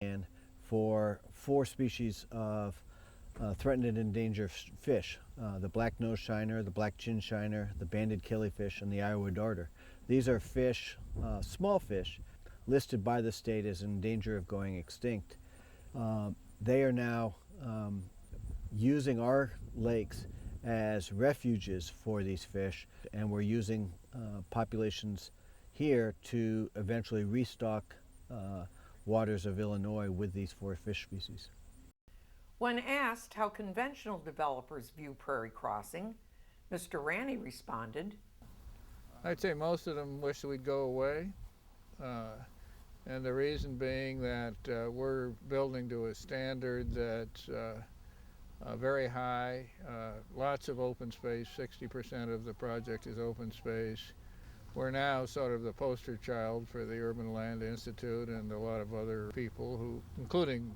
and for 4 species of threatened and endangered fish, the black nose shiner, the black chin shiner, the banded killifish, and the Iowa darter. These are fish, small fish, listed by the state as in danger of going extinct. They are now using our lakes as refuges for these fish, and we're using populations here to eventually restock waters of Illinois with these 4 fish species. When asked how conventional developers view prairie crossing, Mr. Ranney responded, I'd say most of them wish we'd go away, and the reason being that we're building to a standard that's very high, lots of open space, 60% of the project is open space. We're now sort of the poster child for the Urban Land Institute and a lot of other people who, including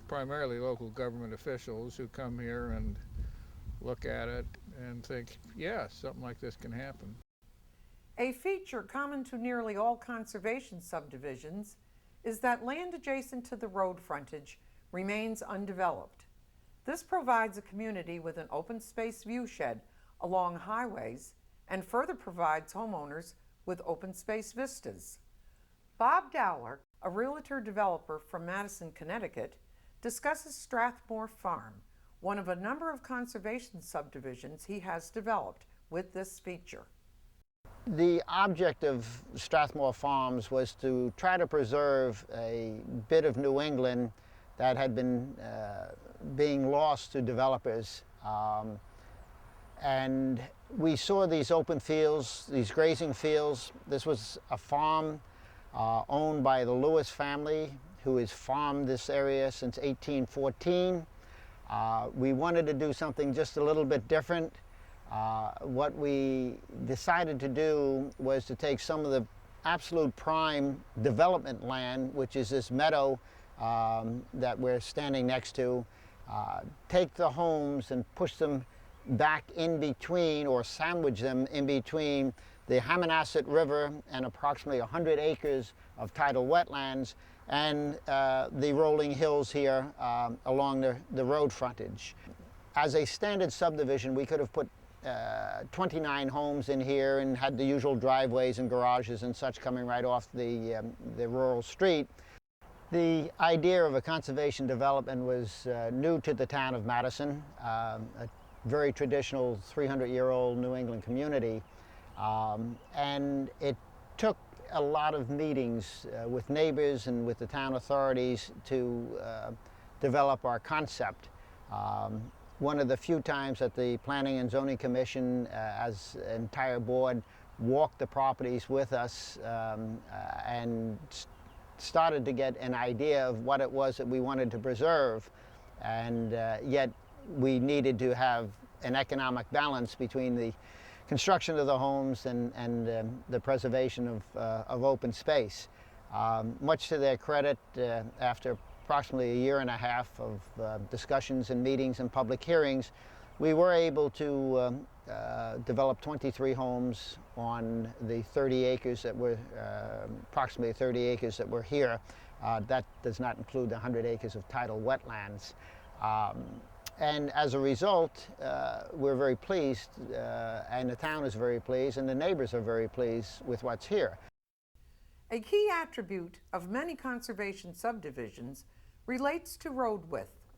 primarily local government officials, who come here and look at it and think, yeah, something like this can happen. a feature common to nearly all conservation subdivisions is that land adjacent to the road frontage remains undeveloped. This provides a community with an open space viewshed along highways and further provides homeowners with open space vistas. Bob Dowler, a realtor developer from Madison, Connecticut, discusses Strathmore Farm, one of a number of conservation subdivisions he has developed with this feature. The object of Strathmore Farms was to try to preserve a bit of New England that had been being lost to developers. And we saw these open fields, these grazing fields. This was a farm owned by the Lewis family, who has farmed this area since 1814. We wanted to do something just a little bit different. What we decided to do was to take some of the absolute prime development land, which is this meadow that we're standing next to, take the homes and push them back in between, or sandwich them in between the Hammonasset River and approximately 100 acres of tidal wetlands and the rolling hills here along the road frontage. As a standard subdivision, we could have put 29 homes in here and had the usual driveways and garages and such coming right off the rural street. The idea of a conservation development was new to the town of Madison, a very traditional 300-year-old New England community, and it took a lot of meetings with neighbors and with the town authorities to develop our concept. One of the few times that the Planning and Zoning Commission, as an entire board, walked the properties with us and started to get an idea of what it was that we wanted to preserve, and yet we needed to have an economic balance between the construction of the homes and the preservation of open space. Much to their credit, after approximately a year and a half of discussions and meetings and public hearings, we were able to develop 23 homes on the 30 acres that were, approximately 30 acres that were here. That does not include the 100 acres of tidal wetlands. And as a result, we're very pleased, and the town is very pleased, and the neighbors are very pleased with what's here. A key attribute of many conservation subdivisions relates to road width.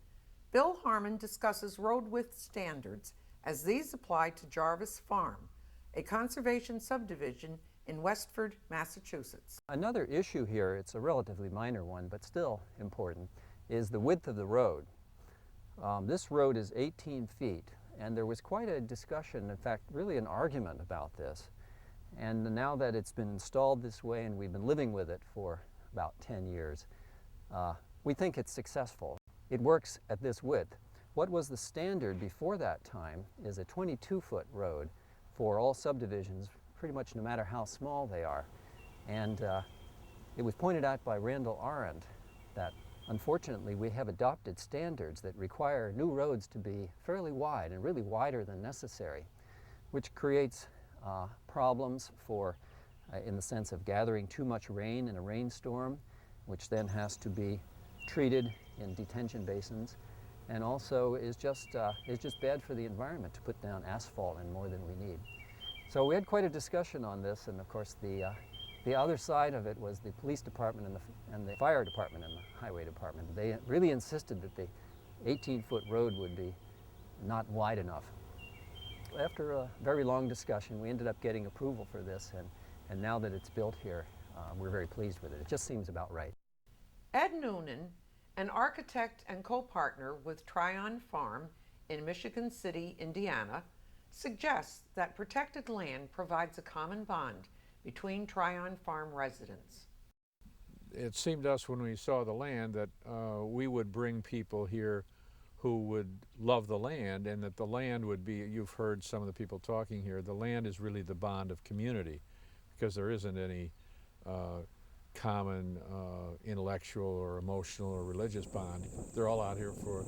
Bill Harmon discusses road width standards as these apply to Jarvis Farm, a conservation subdivision in Westford, Massachusetts. Another issue here, it's a relatively minor one, but still important, is the width of the road. This road is 18 feet, and there was quite a discussion, in fact, really an argument about this. And now that it's been installed this way and we've been living with it for about 10 years, we think it's successful. It works at this width. What was the standard before that time is a 22-foot road for all subdivisions, pretty much no matter how small they are. And it was pointed out by Randall Arendt that unfortunately we have adopted standards that require new roads to be fairly wide and really wider than necessary, which creates problems for, in the sense of gathering too much rain in a rainstorm, which then has to be treated in detention basins, and also is just bad for the environment to put down asphalt and more than we need. So we had quite a discussion on this, and of course the other side of it was the police department and the fire department and the highway department. They really insisted that the 18-foot road would be not wide enough. After a very long discussion, we ended up getting approval for this, and now that it's built here, we're very pleased with it. It just seems about right. Ed Noonan, an architect and co-partner with Tryon Farm in Michigan City, Indiana, suggests that protected land provides a common bond between Tryon Farm residents. It seemed to us when we saw the land that we would bring people here who would love the land, and that the land would be, you've heard some of the people talking here, the land is really the bond of community, because there isn't any common intellectual or emotional or religious bond. They're all out here for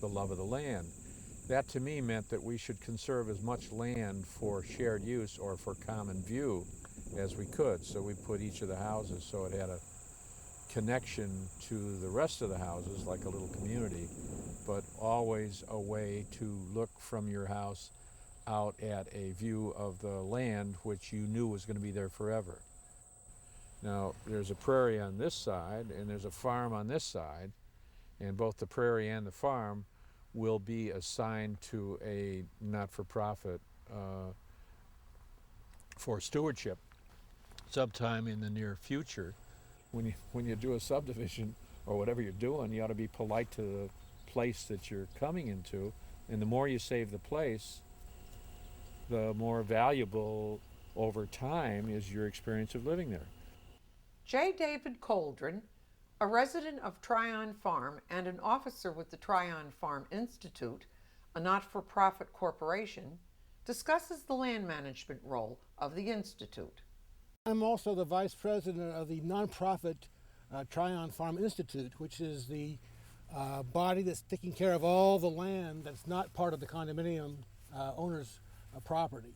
the love of the land. That to me meant that we should conserve as much land for shared use or for common view as we could. So we put each of the houses so it had a connection to the rest of the houses like a little community, but always a way to look from your house out at a view of the land which you knew was going to be there forever. Now, there's a prairie on this side and there's a farm on this side, and both the prairie and the farm will be assigned to a not-for-profit for stewardship sometime in the near future. When you do a subdivision or whatever you're doing, you ought to be polite to the place that you're coming into, and the more you save the place, the more valuable over time is your experience of living there. J. David Coldren, a resident of Tryon Farm and an officer with the Tryon Farm Institute, a not-for-profit corporation, discusses the land management role of the Institute. I'm also the vice president of the nonprofit Tryon Farm Institute, which is the body that's taking care of all the land that's not part of the condominium owner's property.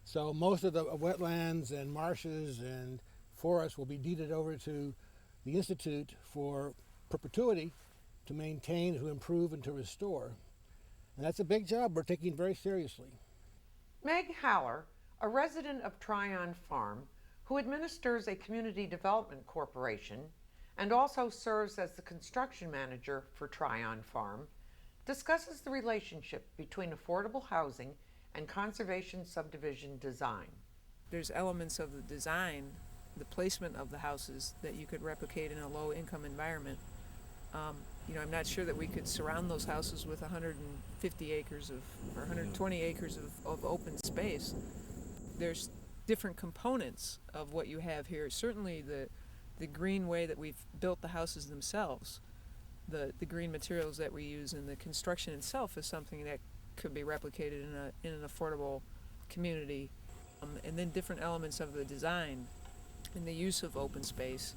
So most of the wetlands and marshes and forests will be deeded over to the Institute for perpetuity to maintain, to improve, and to restore. And that's a big job we're taking very seriously. Meg Haller, a resident of Tryon Farm, who administers a community development corporation and also serves as the construction manager for Tryon Farm, discusses the relationship between affordable housing and conservation subdivision design. There's elements of the design, the placement of the houses, that you could replicate in a low-income environment. I'm not sure that we could surround those houses with 150 acres or 120 acres of open space. There's different components of what you have here. Certainly the green way that we've built the houses themselves, the green materials that we use in the construction itself is something that could be replicated in an affordable community. And then different elements of the design and the use of open space,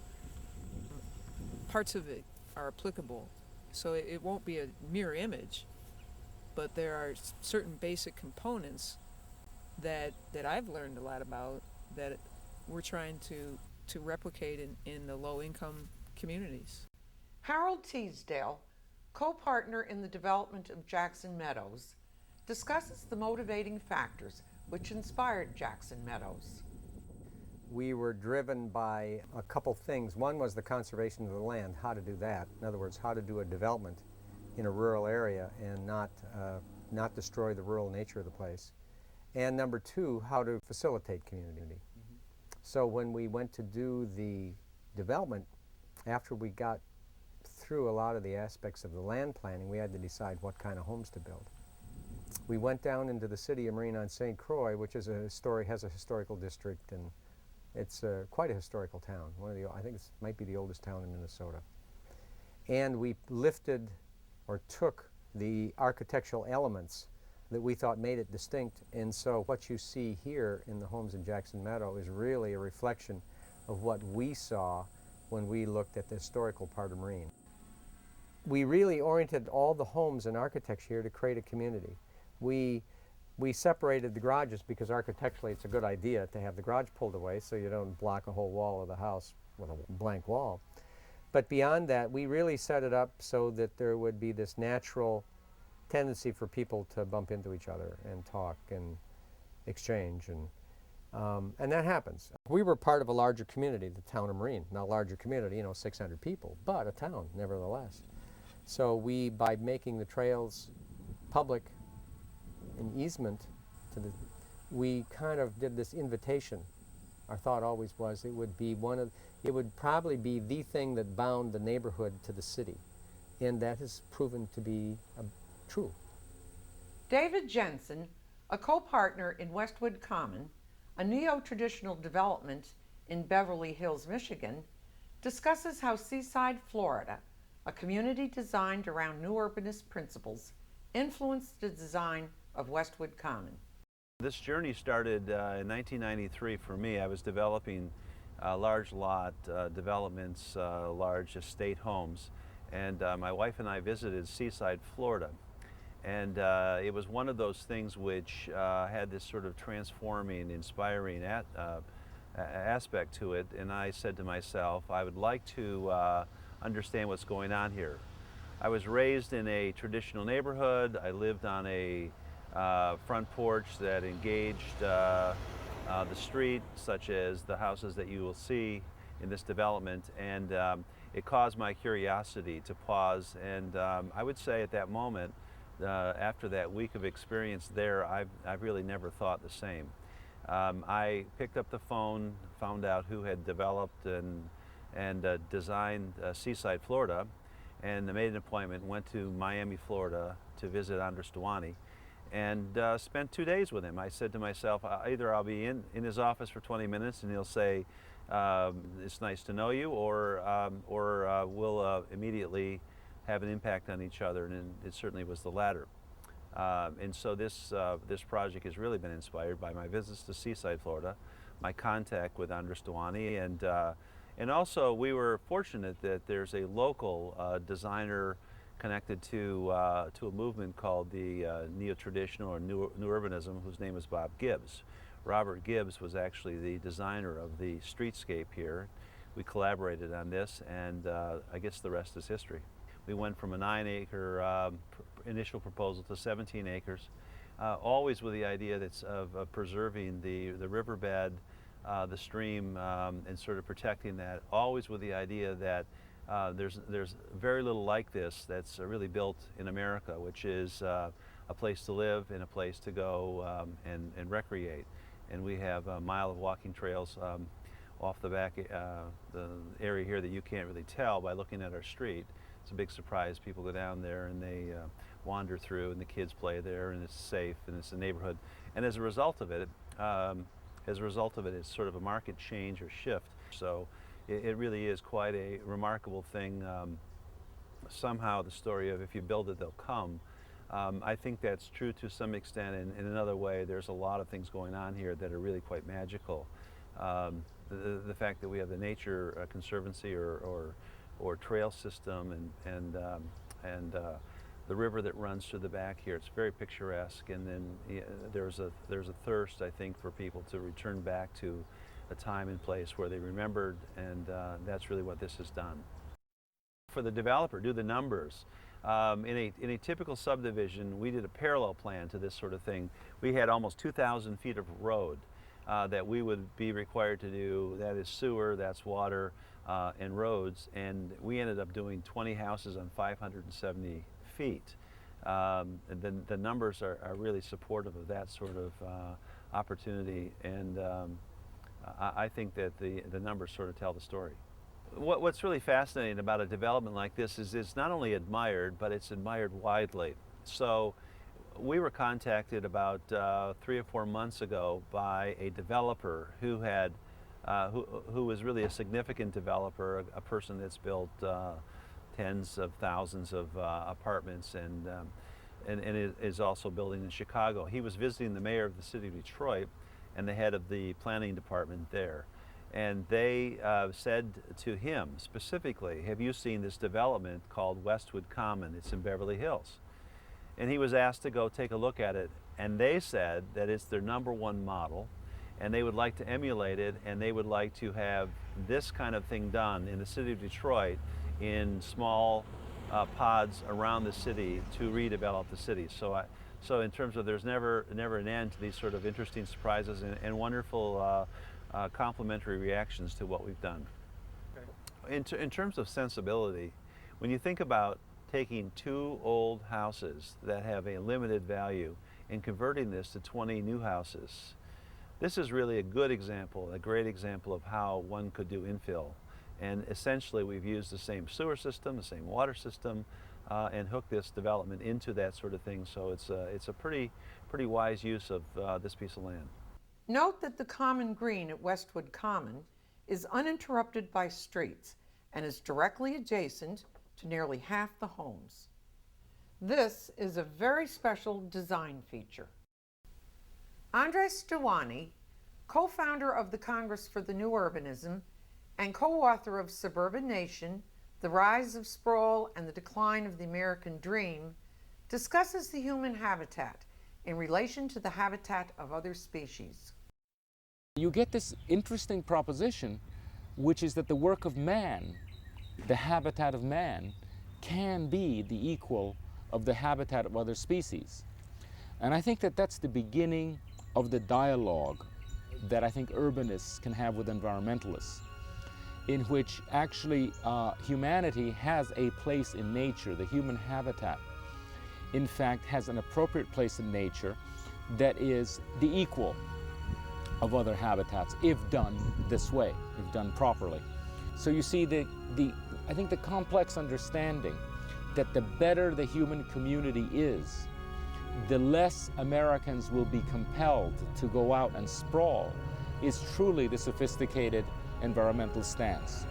parts of it are applicable. So it won't be a mirror image, but there are certain basic components that I've learned a lot about that we're trying to replicate in the low-income communities. Harold Teasdale, co-partner in the development of Jackson Meadows, discusses the motivating factors which inspired Jackson Meadows. We were driven by a couple things. One was the conservation of the land, how to do that. In other words, how to do a development in a rural area and not destroy the rural nature of the place. And number two, how to facilitate community. So when we went to do the development, after we got through a lot of the aspects of the land planning, we had to decide what kind of homes to build. We went down into the city of Marine on St. Croix, which is has a historical district, and it's quite a historical town. I think it might be the oldest town in Minnesota. And we lifted or took the architectural elements that we thought made it distinct, and so what you see here in the homes in Jackson Meadow is really a reflection of what we saw when we looked at the historical part of Marine. We really oriented all the homes and architecture here to create a community. We separated the garages because architecturally it's a good idea to have the garage pulled away so you don't block a whole wall of the house with a blank wall. But beyond that, we really set it up so that there would be this natural tendency for people to bump into each other and talk and exchange, and that happens. We were part of a larger community, the town of Marine. Not a larger community, 600 people, but a town nevertheless. So we, by making the trails public, an easement we kind of did this invitation. Our thought always was it would probably be the thing that bound the neighborhood to the city, and that has proven to be true. David Jensen, a co-partner in Westwood Common, a neo-traditional development in Beverly Hills, Michigan, discusses how Seaside, Florida, a community designed around new urbanist principles, influenced the design of Westwood Common. This journey started in 1993 for me. I was developing large lot developments, large estate homes, and my wife and I visited Seaside, Florida. And it was one of those things which had this sort of transforming, inspiring aspect to it. And I said to myself, I would like to understand what's going on here. I was raised in a traditional neighborhood. I lived on a front porch that engaged the street, such as the houses that you will see in this development. And it caused my curiosity to pause. And I would say at that moment, after that week of experience there, I've really never thought the same. I picked up the phone, found out who had developed and designed Seaside, Florida, and made an appointment, went to Miami, Florida to visit Andres Duani, and spent 2 days with him. I said to myself, either I'll be in his office for 20 minutes and he'll say, it's nice to know you, or we'll immediately have an impact on each other, and it certainly was the latter. And so this project has really been inspired by my visits to Seaside, Florida, my contact with Andres Duani, and also we were fortunate that there's a local designer connected to a movement called the neo-traditional or new urbanism, whose name is Bob Gibbs. Robert Gibbs was actually the designer of the streetscape here. We collaborated on this, and I guess the rest is history. We went from a 9-acre initial proposal to 17 acres, always with the idea of preserving the riverbed, the stream, and sort of protecting that, always with the idea that there's very little like this that's really built in America, which is a place to live and a place to go and recreate. And we have a mile of walking trails off the back, the area here that you can't really tell by looking at our street. It's a big surprise. People go down there and they wander through, and the kids play there, and it's safe, and it's a neighborhood. And as a result of it, it's sort of a market change or shift. So it really is quite a remarkable thing. Somehow the story of if you build it, they'll come. I think that's true to some extent. In another way, there's a lot of things going on here that are really quite magical. The fact that we have the Nature Conservancy or trail system and the river that runs through the back here, it's very picturesque. And then there's a thirst, I think, for people to return back to a time and place where they remembered, and that's really what this has done. For the developer, do the numbers. In a typical subdivision, we did a parallel plan to this sort of thing. We had almost 2,000 feet of road that we would be required to do. That is sewer, that's water, and roads, and we ended up doing 20 houses on 570 feet. The numbers are really supportive of that sort of opportunity, and I think that the numbers sort of tell the story. What's really fascinating about a development like this is it's not only admired, but it's admired widely. So we were contacted about 3 or 4 months ago by a developer who had who was really a significant developer, a person that's built tens of thousands of apartments and is also building in Chicago. He was visiting the mayor of the city of Detroit and the head of the planning department there. And they said to him specifically, have you seen this development called Westwood Common? It's in Beverly Hills. And he was asked to go take a look at it, and they said that it's their #1 model, and they would like to emulate it, and they would like to have this kind of thing done in the city of Detroit in small pods around the city to redevelop the city. So in terms of there's never an end to these sort of interesting surprises and wonderful complementary reactions to what we've done. Okay. In terms of sensibility, when you think about taking 2 old houses that have a limited value and converting this to 20 new houses, this is really a good example, a great example of how one could do infill. And essentially we've used the same sewer system, the same water system, and hooked this development into that sort of thing. So it's a pretty wise use of this piece of land. Note that the common green at Westwood Common is uninterrupted by streets and is directly adjacent to nearly half the homes. This is a very special design feature. Andres Stewani, co-founder of the Congress for the New Urbanism and co-author of Suburban Nation, The Rise of Sprawl and the Decline of the American Dream, discusses the human habitat in relation to the habitat of other species. You get this interesting proposition, which is that the work of man, the habitat of man, can be the equal of the habitat of other species. And I think that that's the beginning of the dialogue that I think urbanists can have with environmentalists, in which actually humanity has a place in nature. The human habitat, in fact, has an appropriate place in nature that is the equal of other habitats if done this way, if done properly. So you see I think the complex understanding that the better the human community is, the less Americans will be compelled to go out and sprawl is truly the sophisticated environmental stance.